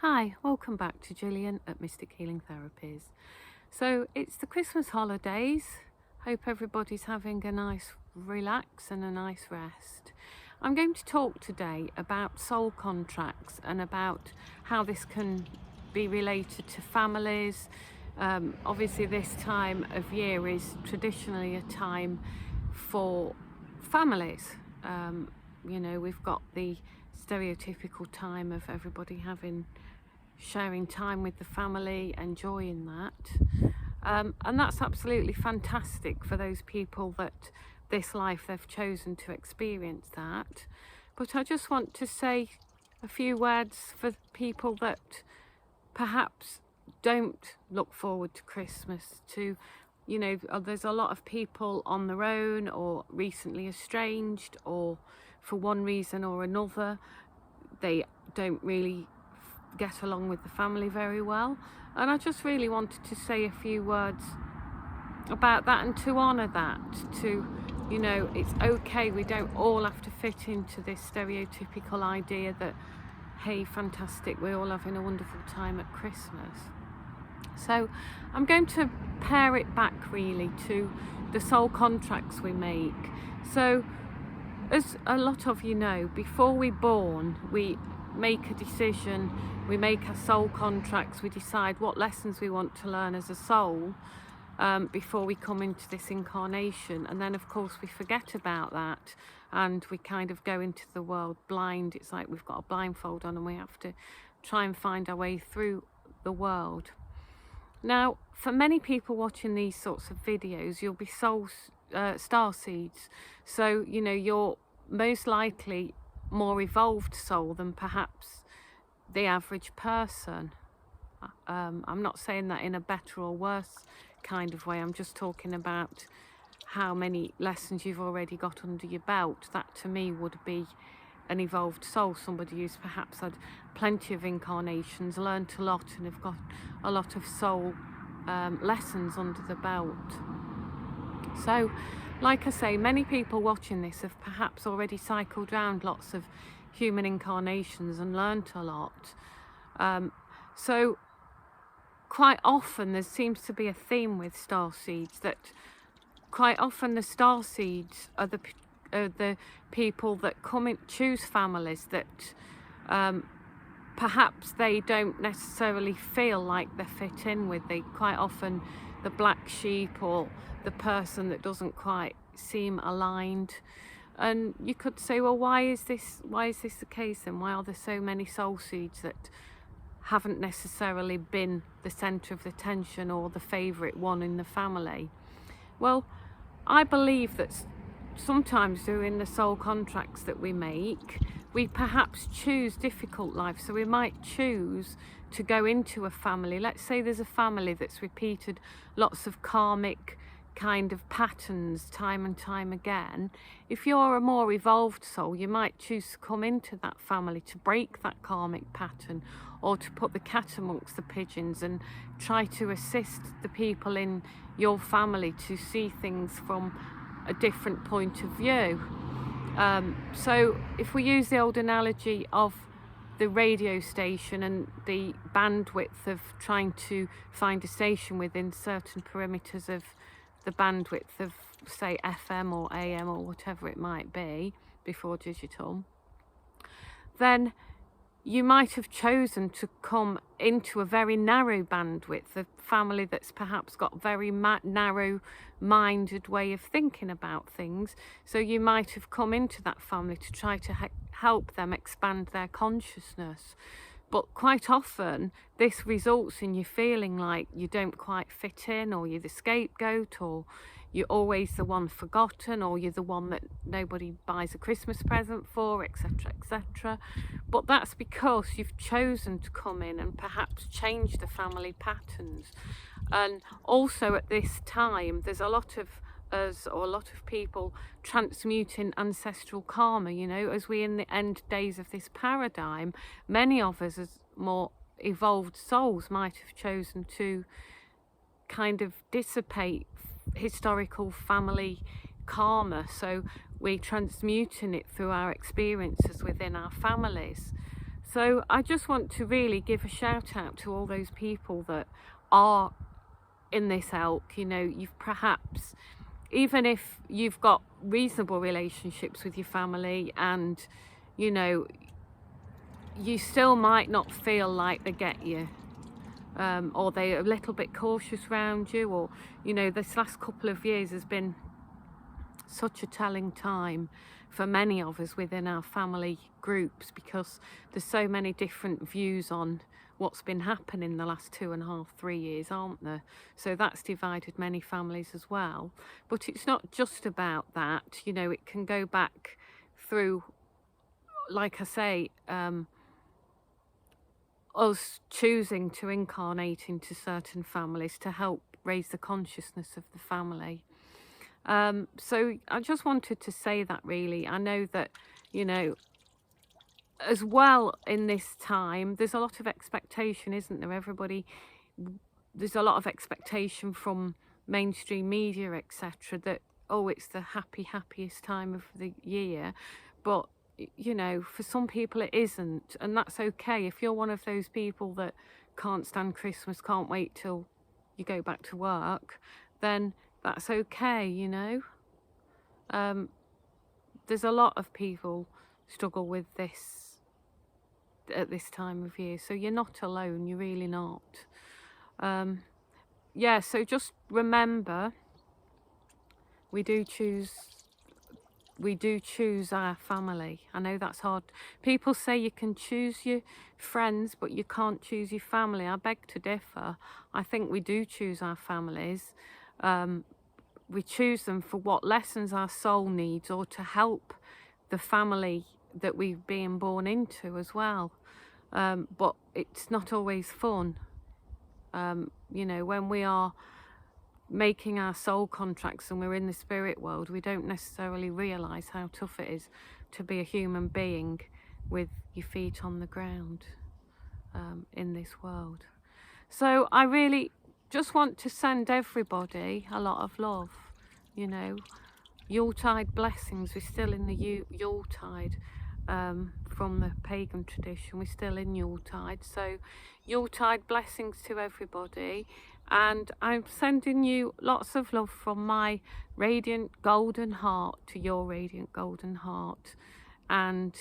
Hi, welcome back to Gillian at Mystic Healing Therapies. So it's the Christmas holidays. Hope everybody's having a nice relax and a nice rest. I'm going to talk today about soul contracts and about how this can be related to families. Obviously this time of year is traditionally a time for families. We've got the stereotypical time of everybody sharing time with the family, enjoying that, and that's absolutely fantastic for those people that this life they've chosen to experience that. But I just want to say a few words for people that perhaps don't look forward to Christmas. There's a lot of people on their own or recently estranged, or for one reason or another they don't really get along with the family very well, and I just really wanted to say a few words about that and to honour that. It's okay, we don't all have to fit into this stereotypical idea that, hey, fantastic, we're all having a wonderful time at Christmas. So I'm going to pare it back really to the soul contracts we make. So as a lot of you know, before we're born, we make a decision, we make our soul contracts, we decide what lessons we want to learn as a soul before we come into this incarnation, and then of course we forget about that and we kind of go into the world blind. It's like we've got a blindfold on and we have to try and find our way through the world. Now, for many people watching these sorts of videos, you'll be star seeds. So, you're most likely more evolved soul than perhaps the average person. I'm not saying that in a better or worse kind of way. I'm just talking about how many lessons you've already got under your belt. That to me would be an evolved soul, somebody who's perhaps had plenty of incarnations, learnt a lot, and have got a lot of soul lessons under the belt. So, like I say, many people watching this have perhaps already cycled around lots of human incarnations and learnt a lot. So quite often there seems to be a theme with star seeds, that quite often the star seeds are the people that choose families that perhaps they don't necessarily feel like they fit in with. They quite often the black sheep or the person that doesn't quite seem aligned. And you could say, well, why is this the case, and why are there so many soul seeds that haven't necessarily been the centre of the attention or the favourite one in the family? Well, I believe that sometimes during the soul contracts that we make, we perhaps choose difficult life. So we might choose to go into a family. Let's say there's a family that's repeated lots of karmic kind of patterns time and time again. If you're a more evolved soul, you might choose to come into that family to break that karmic pattern, or to put the cat amongst the pigeons and try to assist the people in your family to see things from a different point of view. So if we use the old analogy of the radio station and the bandwidth of trying to find a station within certain perimeters of the bandwidth of, say, FM or AM or whatever it might be before digital, then you might have chosen to come into a very narrow bandwidth, a family that's perhaps got very narrow-minded way of thinking about things. So you might have come into that family to try to help them expand their consciousness. But quite often this results in you feeling like you don't quite fit in, or you're the scapegoat, or you're always the one forgotten, or you're the one that nobody buys a Christmas present for, etc., etc. But that's because you've chosen to come in and perhaps change the family patterns. And also at this time, there's a lot of people transmuting ancestral karma. As we in the end days of this paradigm, many of us as more evolved souls might have chosen to kind of dissipate historical family karma, so we're transmuting it through our experiences within our families. So I just want to really give a shout out to all those people that are in this ilk. You know, you've perhaps, even if you've got reasonable relationships with your family, and you know, you still might not feel like they get you, or they're a little bit cautious around you, or you know, this last couple of years has been such a telling time for many of us within our family groups, because there's so many different views on what's been happening the last 2.5, 3 years, aren't there? So that's divided many families as well. But it's not just about that, you know, it can go back through, like I say, us choosing to incarnate into certain families to help raise the consciousness of the family. So I just wanted to say that, really. I know that, you know, as well, in this time, there's a lot of expectation, isn't there? There's a lot of expectation from mainstream media, etc., that, oh, it's the happiest time of the year. But, you know, for some people it isn't, and that's okay. If you're one of those people that can't stand Christmas, can't wait till you go back to work, then that's okay, you know. There's a lot of people struggle with this at this time of year, so you're not alone, you're really not. Yeah, so just remember, we do choose our family. I know that's hard. People say you can choose your friends, but you can't choose your family. I beg to differ. I think we do choose our families. We choose them for what lessons our soul needs, or to help the family that we've been born into as well. But it's not always fun. You know, when we are making our soul contracts and we're in the spirit world, we don't necessarily realise how tough it is to be a human being with your feet on the ground in this world. So I really just want to send everybody a lot of love. You know, Yuletide blessings. We're still in the Yuletide. From the pagan tradition, we're still in Yuletide, so Yuletide blessings to everybody, and I'm sending you lots of love from my radiant golden heart to your radiant golden heart, and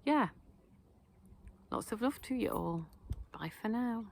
yeah, lots of love to you all. Bye for now.